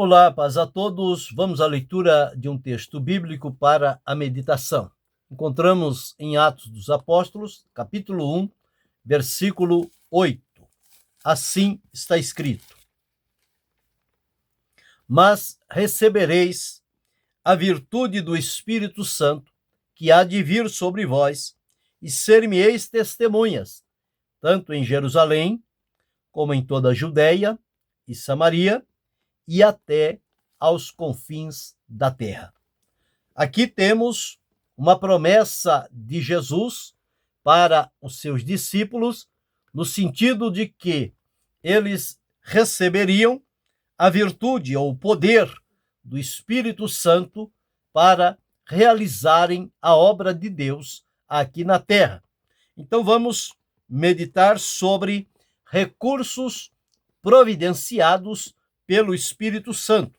Olá, paz a todos. Vamos à leitura de um texto bíblico para a meditação. Encontramos em Atos dos Apóstolos, capítulo 1, versículo 8. Assim está escrito: Mas recebereis a virtude do Espírito Santo, que há de vir sobre vós, e ser-me-eis testemunhas, tanto em Jerusalém, como em toda a Judeia e Samaria, e até aos confins da terra. Aqui temos uma promessa de Jesus para os seus discípulos, no sentido de que eles receberiam a virtude ou o poder do Espírito Santo para realizarem a obra de Deus aqui na terra. Então vamos meditar sobre recursos providenciados pelo Espírito Santo.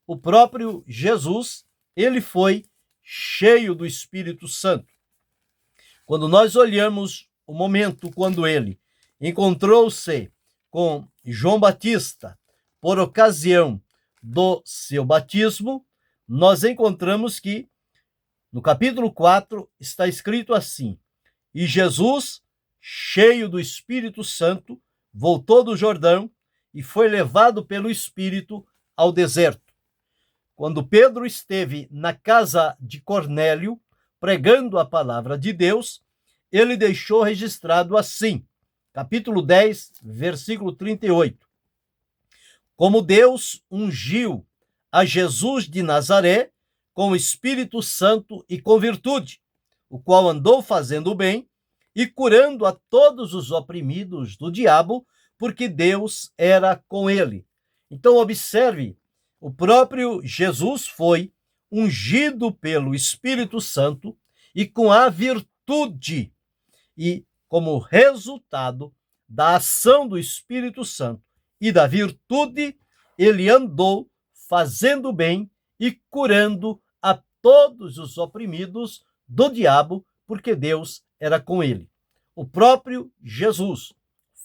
O próprio Jesus, ele foi cheio do Espírito Santo. Quando nós olhamos o momento quando ele encontrou-se com João Batista por ocasião do seu batismo, nós encontramos que no capítulo 4 está escrito assim: E Jesus, cheio do Espírito Santo, voltou do Jordão e foi levado pelo Espírito ao deserto. Quando Pedro esteve na casa de Cornélio, pregando a palavra de Deus, ele deixou registrado assim, capítulo 10, versículo 38. Como Deus ungiu a Jesus de Nazaré com o Espírito Santo e com virtude, o qual andou fazendo o bem e curando a todos os oprimidos do diabo, porque Deus era com ele. Então observe, o próprio Jesus foi ungido pelo Espírito Santo e com a virtude, e como resultado da ação do Espírito Santo e da virtude, ele andou fazendo bem e curando a todos os oprimidos do diabo, porque Deus era com ele. O próprio Jesus,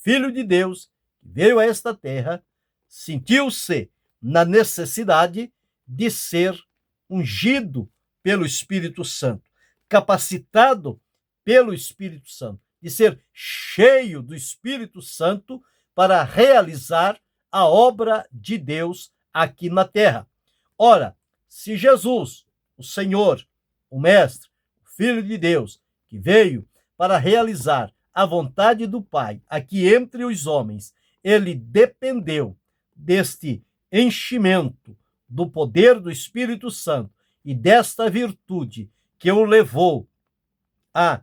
Filho de Deus, que veio a esta terra, sentiu-se na necessidade de ser ungido pelo Espírito Santo, capacitado pelo Espírito Santo, de ser cheio do Espírito Santo para realizar a obra de Deus aqui na terra. Ora, se Jesus, o Senhor, o Mestre, o Filho de Deus, que veio para realizar a vontade do Pai aqui entre os homens, ele dependeu deste enchimento do poder do Espírito Santo e desta virtude que o levou a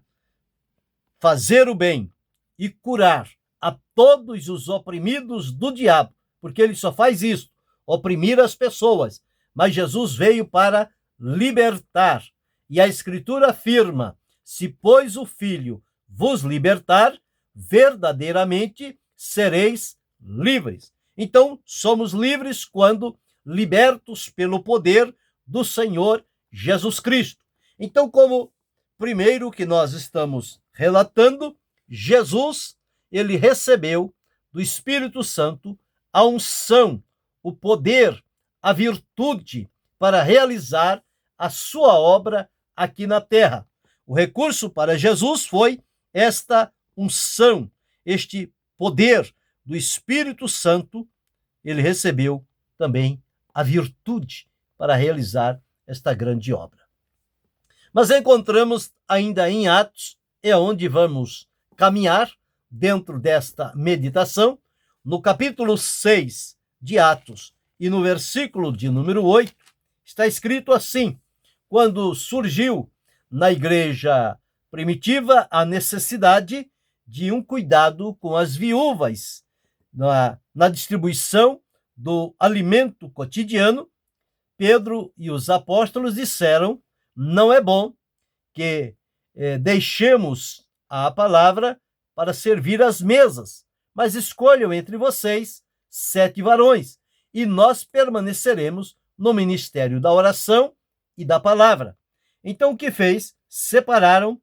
fazer o bem e curar a todos os oprimidos do diabo, porque ele só faz isso, oprimir as pessoas, mas Jesus veio para libertar. E a Escritura afirma: se, pois, o Filho vos libertar, verdadeiramente sereis livres. Então, somos livres quando libertos pelo poder do Senhor Jesus Cristo. Então, como primeiro que nós estamos relatando, Jesus, ele recebeu do Espírito Santo a unção, o poder, a virtude para realizar a sua obra aqui na terra. O recurso para Jesus foi esta unção, este poder do Espírito Santo. Ele recebeu também a virtude para realizar esta grande obra. Mas encontramos ainda em Atos, é onde vamos caminhar dentro desta meditação, no capítulo 6 de Atos e no versículo de número 8, está escrito assim: quando surgiu na igreja primitiva a necessidade de um cuidado com as viúvas na distribuição do alimento cotidiano, Pedro e os apóstolos disseram: não é bom que deixemos a palavra para servir às mesas, mas escolham entre vocês 7 varões, e nós permaneceremos no ministério da oração e da palavra. Então o que fez? Separaram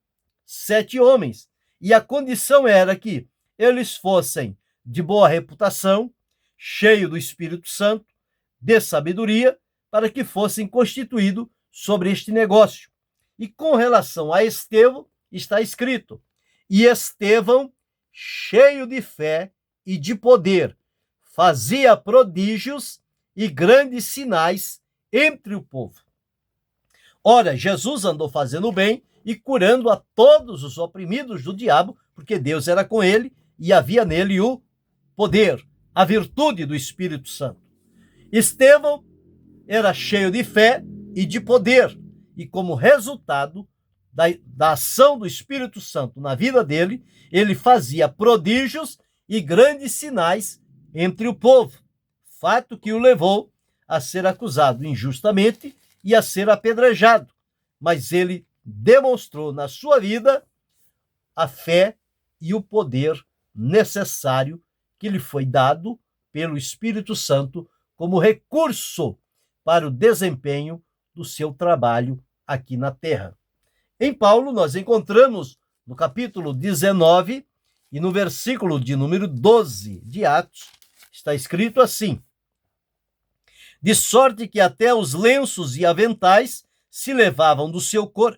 7 homens, e a condição era que eles fossem de boa reputação, cheios do Espírito Santo, de sabedoria para que fossem constituídos sobre este negócio. E com relação a Estevão, está escrito: e Estevão, cheio de fé e de poder, fazia prodígios e grandes sinais entre o povo. Ora, Jesus andou fazendo bem e curando a todos os oprimidos do diabo, porque Deus era com ele e havia nele o poder, a virtude do Espírito Santo. Estevão era cheio de fé e de poder, e como resultado da ação do Espírito Santo na vida dele, ele fazia prodígios e grandes sinais entre o povo, fato que o levou a ser acusado injustamente e a ser apedrejado. Mas ele demonstrou na sua vida a fé e o poder necessário que lhe foi dado pelo Espírito Santo como recurso para o desempenho do seu trabalho aqui na terra. Em Paulo, nós encontramos no capítulo 19 e no versículo de número 12 de Atos, está escrito assim: de sorte que até os lenços e aventais se levavam do seu corpo.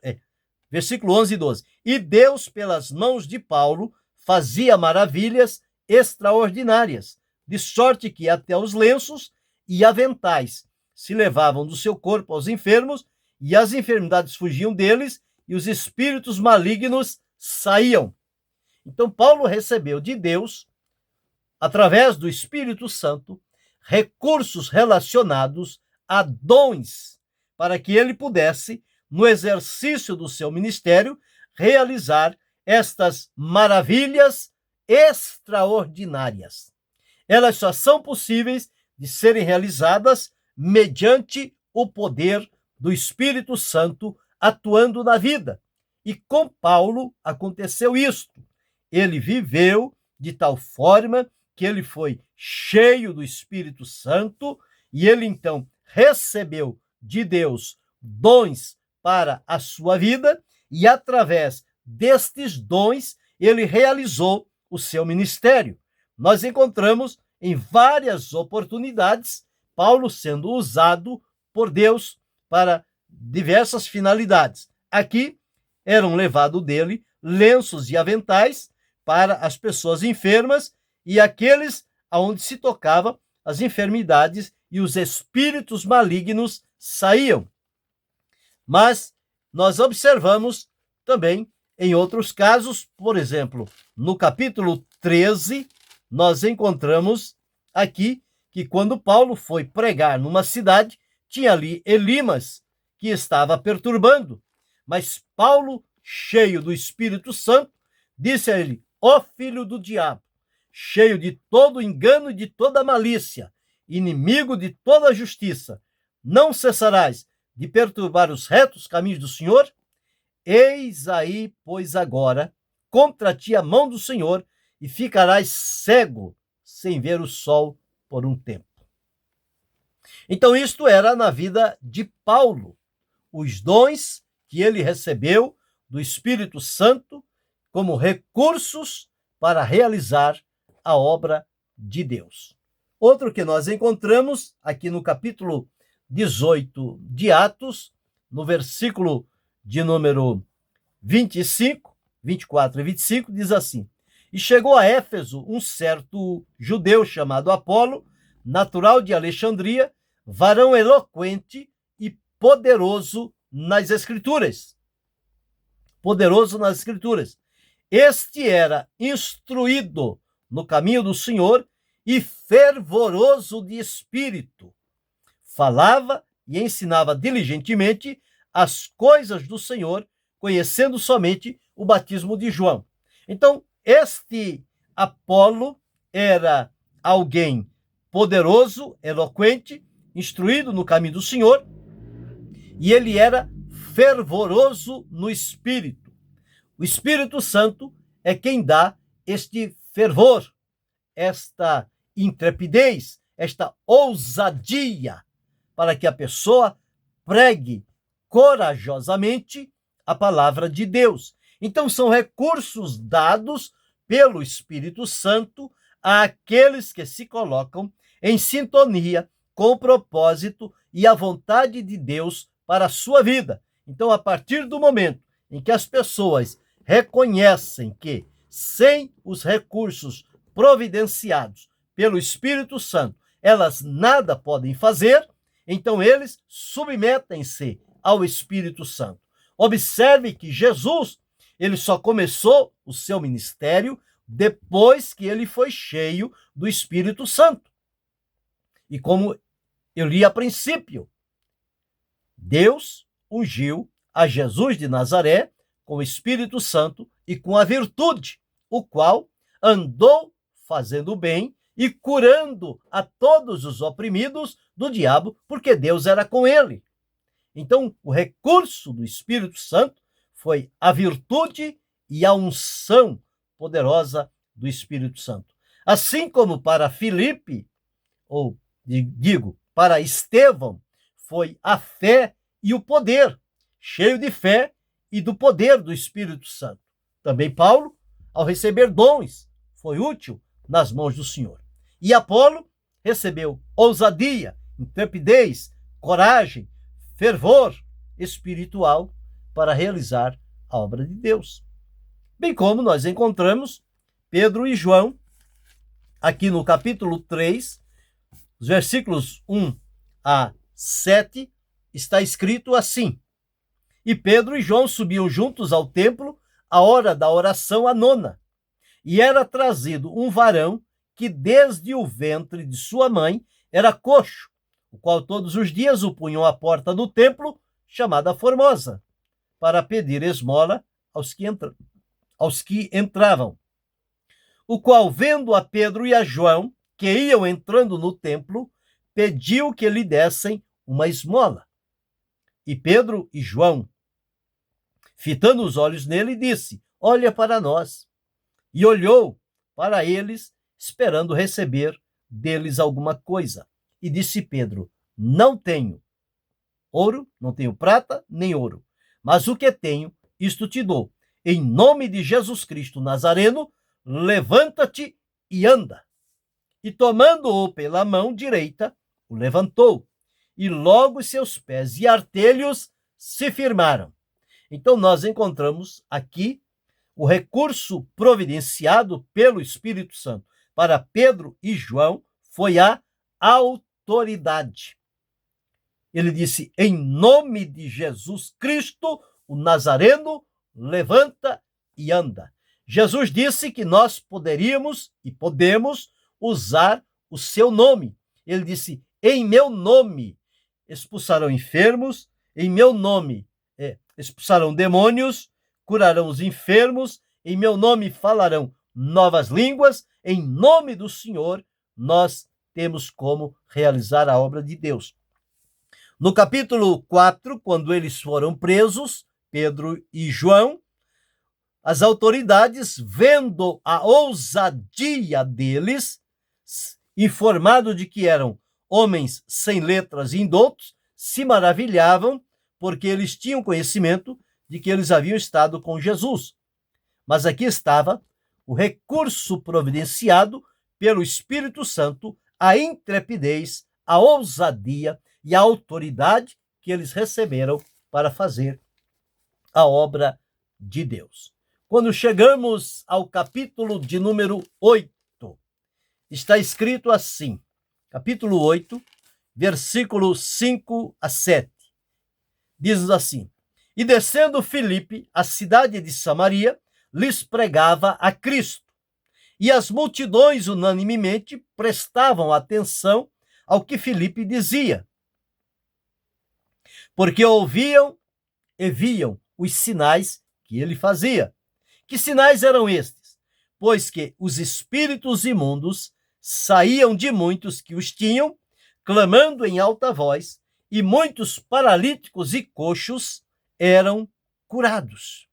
Versículo 11 e 12. E Deus, pelas mãos de Paulo, fazia maravilhas extraordinárias, de sorte que até os lenços e aventais se levavam do seu corpo aos enfermos, e as enfermidades fugiam deles, e os espíritos malignos saíam. Então Paulo recebeu de Deus, através do Espírito Santo, recursos relacionados a dons, para que ele pudesse, no exercício do seu ministério, realizar estas maravilhas extraordinárias. Elas só são possíveis de serem realizadas mediante o poder do Espírito Santo atuando na vida. E com Paulo aconteceu isto. Ele viveu de tal forma que ele foi cheio do Espírito Santo e ele então recebeu de Deus dons para a sua vida e através destes dons ele realizou o seu ministério. Nós encontramos em várias oportunidades Paulo sendo usado por Deus para diversas finalidades. Aqui eram levados dele lenços e aventais para as pessoas enfermas e aqueles aonde se tocava as enfermidades e os espíritos malignos saíam. Mas nós observamos também em outros casos, por exemplo, no capítulo 13, nós encontramos aqui que quando Paulo foi pregar numa cidade, tinha ali Elimas que estava perturbando, mas Paulo, cheio do Espírito Santo, disse a ele: ó filho do diabo, cheio de todo engano e de toda malícia, inimigo de toda justiça, não cessarás de perturbar os retos caminhos do Senhor? Eis aí, pois agora, contra ti a mão do Senhor, e ficarás cego, sem ver o sol por um tempo. Então isto era na vida de Paulo, os dons que ele recebeu do Espírito Santo como recursos para realizar a obra de Deus. Outro que nós encontramos aqui no capítulo 18 de Atos, no versículo de número 25, 24 e 25, diz assim: e chegou a Éfeso um certo judeu chamado Apolo, natural de Alexandria, varão eloquente e poderoso nas Escrituras. Poderoso nas Escrituras. Este era instruído no caminho do Senhor e fervoroso de espírito. Falava e ensinava diligentemente as coisas do Senhor, conhecendo somente o batismo de João. Então, este Apolo era alguém poderoso, eloquente, instruído no caminho do Senhor, e ele era fervoroso no espírito. O Espírito Santo é quem dá este fervor, esta intrepidez, esta ousadia, para que a pessoa pregue corajosamente a palavra de Deus. Então, são recursos dados pelo Espírito Santo àqueles que se colocam em sintonia com o propósito e a vontade de Deus para a sua vida. Então, a partir do momento em que as pessoas reconhecem que, sem os recursos providenciados pelo Espírito Santo, elas nada podem fazer, então eles submetem-se ao Espírito Santo. Observe que Jesus, ele só começou o seu ministério depois que ele foi cheio do Espírito Santo. E como eu li a princípio, Deus ungiu a Jesus de Nazaré com o Espírito Santo e com a virtude, o qual andou fazendo bem e curando a todos os oprimidos do diabo, porque Deus era com ele. Então, o recurso do Espírito Santo foi a virtude e a unção poderosa do Espírito Santo. Assim como para Filipe, ou digo, para Estevão, foi a fé e o poder, cheio de fé e do poder do Espírito Santo. Também Paulo, ao receber dons, foi útil nas mãos do Senhor. E Apolo recebeu ousadia, intrepidez, coragem, fervor espiritual para realizar a obra de Deus. Bem como nós encontramos Pedro e João, aqui no capítulo 3, os versículos 1 a 7, está escrito assim: E Pedro e João subiam juntos ao templo à hora da oração, a nona, e era trazido um varão que desde o ventre de sua mãe era coxo, o qual todos os dias o punham à porta do templo, chamada Formosa, para pedir esmola aos que entravam. O qual, vendo a Pedro e a João, que iam entrando no templo, pediu que lhe dessem uma esmola. E Pedro e João, fitando os olhos nele, disse: Olha para nós. E olhou para eles, esperando receber deles alguma coisa. E disse Pedro: Não tenho ouro, não tenho prata, nem ouro, mas o que tenho, isto te dou. Em nome de Jesus Cristo Nazareno, levanta-te e anda. E tomando-o pela mão direita, o levantou, e logo seus pés e artelhos se firmaram. Então nós encontramos aqui o recurso providenciado pelo Espírito Santo para Pedro e João foi a autoridade. Ele disse: em nome de Jesus Cristo, o Nazareno, levanta e anda. Jesus disse que nós poderíamos e podemos usar o seu nome. Ele disse: em meu nome expulsarão enfermos, em meu nome expulsarão demônios, curarão os enfermos, em meu nome falarão novas línguas, em nome do Senhor nós temos como realizar a obra de Deus. No capítulo 4, quando eles foram presos, Pedro e João, as autoridades, vendo a ousadia deles, informado de que eram homens sem letras e indoutos, se maravilhavam, porque eles tinham conhecimento de que eles haviam estado com Jesus. Mas aqui estava o recurso providenciado pelo Espírito Santo, a intrepidez, a ousadia e a autoridade que eles receberam para fazer a obra de Deus. Quando chegamos ao capítulo de número 8, está escrito assim, capítulo 8, versículos 5 a 7. Diz assim: E descendo Filipe, a cidade de Samaria, lhes pregava a Cristo. E as multidões unanimemente prestavam atenção ao que Filipe dizia, porque ouviam e viam os sinais que ele fazia. Que sinais eram estes? Pois que os espíritos imundos saíam de muitos que os tinham, clamando em alta voz, e muitos paralíticos e coxos eram curados.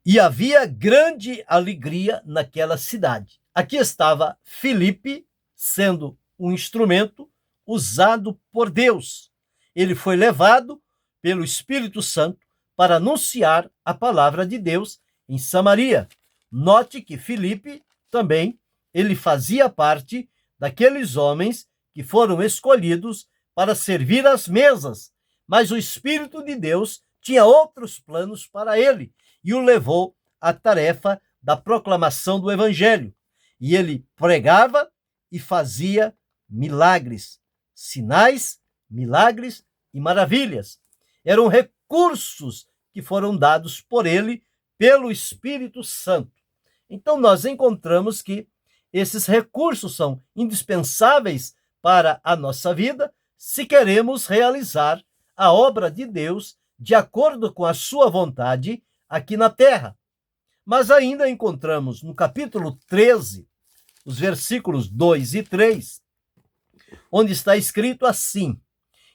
E havia grande alegria naquela cidade. Aqui estava Filipe, sendo um instrumento usado por Deus. Ele foi levado pelo Espírito Santo para anunciar a palavra de Deus em Samaria. Note que Filipe também ele fazia parte daqueles homens que foram escolhidos para servir às mesas, mas o Espírito de Deus tinha outros planos para ele e o levou à tarefa da proclamação do Evangelho. E ele pregava e fazia milagres, sinais, milagres e maravilhas. Eram recursos que foram dados por ele, pelo Espírito Santo. Então nós encontramos que esses recursos são indispensáveis para a nossa vida se queremos realizar a obra de Deus de acordo com a sua vontade aqui na terra. Mas ainda encontramos no capítulo 13, os versículos 2 e 3, onde está escrito assim: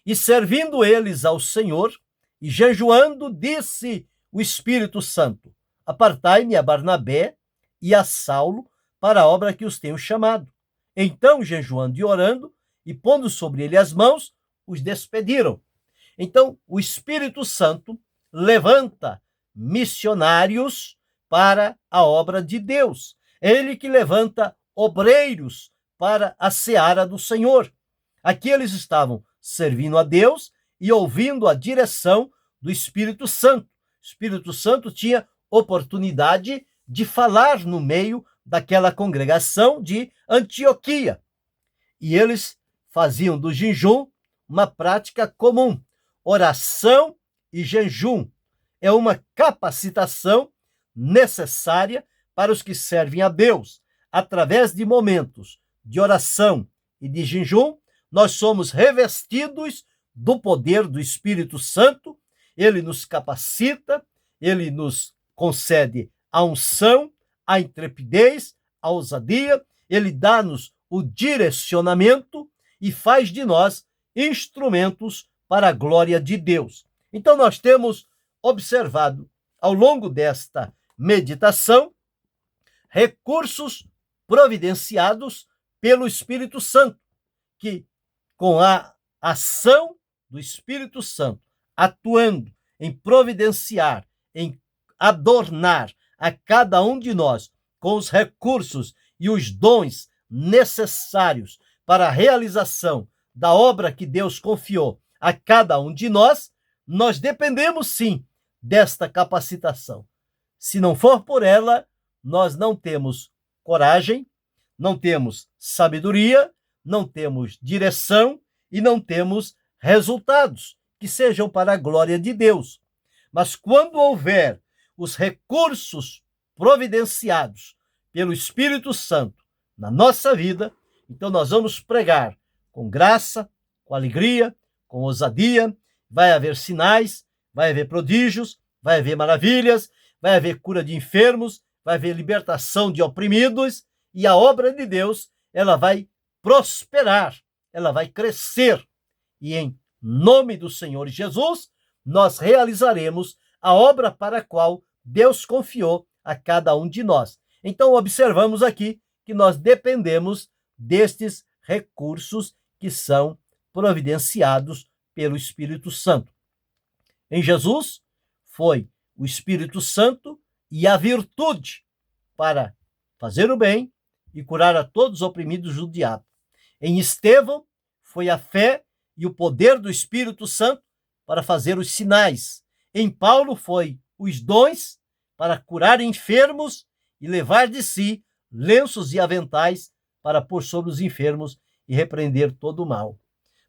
E servindo eles ao Senhor e jejuando, disse o Espírito Santo: Apartai-me a Barnabé e a Saulo para a obra que os tenho chamado. Então, jejuando e orando, e pondo sobre ele as mãos, os despediram. Então, o Espírito Santo levanta missionários para a obra de Deus. É ele que levanta obreiros para a seara do Senhor. Aqui eles estavam servindo a Deus e ouvindo a direção do Espírito Santo. O Espírito Santo tinha oportunidade de falar no meio daquela congregação de Antioquia. E eles faziam do jejum uma prática comum. Oração e jejum é uma capacitação necessária para os que servem a Deus. Através de momentos de oração e de jejum, nós somos revestidos do poder do Espírito Santo. Ele nos capacita, ele nos concede a unção, a intrepidez, a ousadia, ele dá-nos o direcionamento e faz de nós instrumentos para a glória de Deus. Então nós temos observado ao longo desta meditação recursos providenciados pelo Espírito Santo, que com a ação do Espírito Santo atuando em providenciar, em adornar a cada um de nós com os recursos e os dons necessários para a realização da obra que Deus confiou a cada um de nós, nós dependemos sim desta capacitação. Se não for por ela, nós não temos coragem, não temos sabedoria, não temos direção e não temos resultados que sejam para a glória de Deus. Mas quando houver os recursos providenciados pelo Espírito Santo na nossa vida, então nós vamos pregar com graça, com alegria, com ousadia, vai haver sinais, vai haver prodígios, vai haver maravilhas, vai haver cura de enfermos, vai haver libertação de oprimidos, e a obra de Deus, ela vai prosperar, ela vai crescer. E em nome do Senhor Jesus, nós realizaremos a obra para a qual Deus confiou a cada um de nós. Então, observamos aqui que nós dependemos destes recursos que são providenciados pelo Espírito Santo. Em Jesus, foi o Espírito Santo e a virtude para fazer o bem e curar a todos os oprimidos do diabo. Em Estevão, foi a fé e o poder do Espírito Santo para fazer os sinais. Em Paulo, foi os dons para curar enfermos e levar de si lenços e aventais para pôr sobre os enfermos e repreender todo o mal.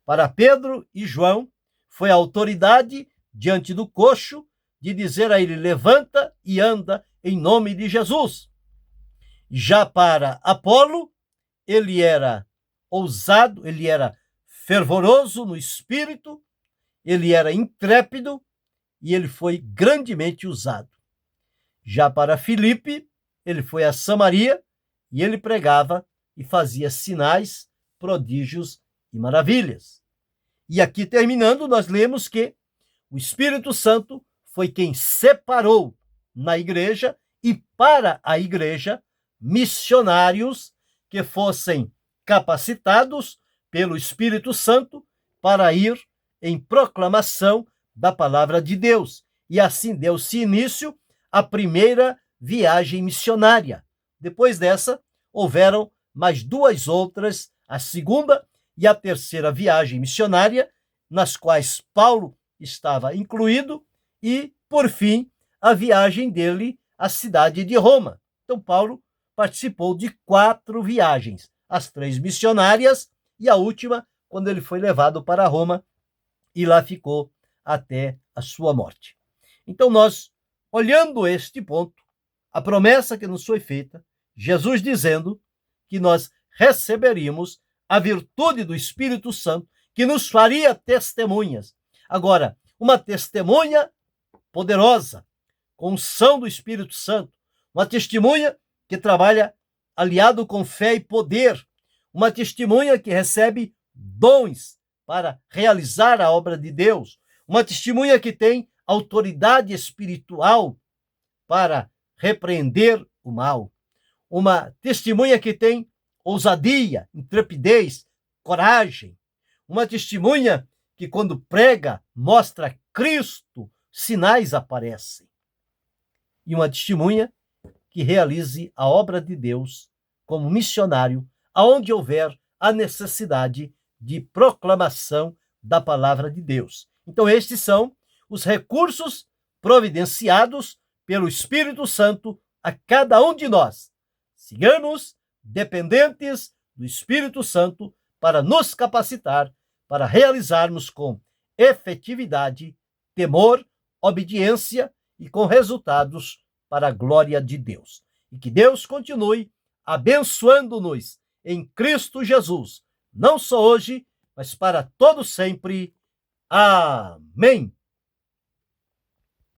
Para Pedro e João, foi a autoridade diante do coxo de dizer a ele: levanta e anda em nome de Jesus. Já para Apolo, ele era ousado, ele era fervoroso no espírito, ele era intrépido e ele foi grandemente usado. Já para Filipe, ele foi a Samaria e ele pregava e fazia sinais, prodígios e maravilhas. E aqui terminando, nós lemos que o Espírito Santo foi quem separou na igreja e para a igreja missionários que fossem capacitados pelo Espírito Santo para ir em proclamação da palavra de Deus. E assim deu-se início à primeira viagem missionária. Depois dessa, houveram mais 2 outras, a segunda e a terceira viagem missionária, nas quais Paulo estava incluído, e, por fim, a viagem dele à cidade de Roma. Então, Paulo participou de 4 viagens, as 3 missionárias e a última, quando ele foi levado para Roma e lá ficou até a sua morte. Então, nós, olhando este ponto, a promessa que nos foi feita, Jesus dizendo que nós receberíamos a virtude do Espírito Santo, que nos faria testemunhas. Agora, uma testemunha poderosa, com unção do Espírito Santo, uma testemunha que trabalha aliado com fé e poder, uma testemunha que recebe dons para realizar a obra de Deus, uma testemunha que tem autoridade espiritual para repreender o mal, uma testemunha que tem ousadia, intrepidez, coragem, uma testemunha que, quando prega, mostra Cristo, sinais aparecem, e uma testemunha que realize a obra de Deus como missionário, aonde houver a necessidade de proclamação da palavra de Deus. Então, estes são os recursos providenciados pelo Espírito Santo a cada um de nós. Sigamos dependentes do Espírito Santo para nos capacitar para realizarmos com efetividade, temor, obediência e com resultados para a glória de Deus. E que Deus continue abençoando-nos em Cristo Jesus, não só hoje, mas para todo sempre. Amém.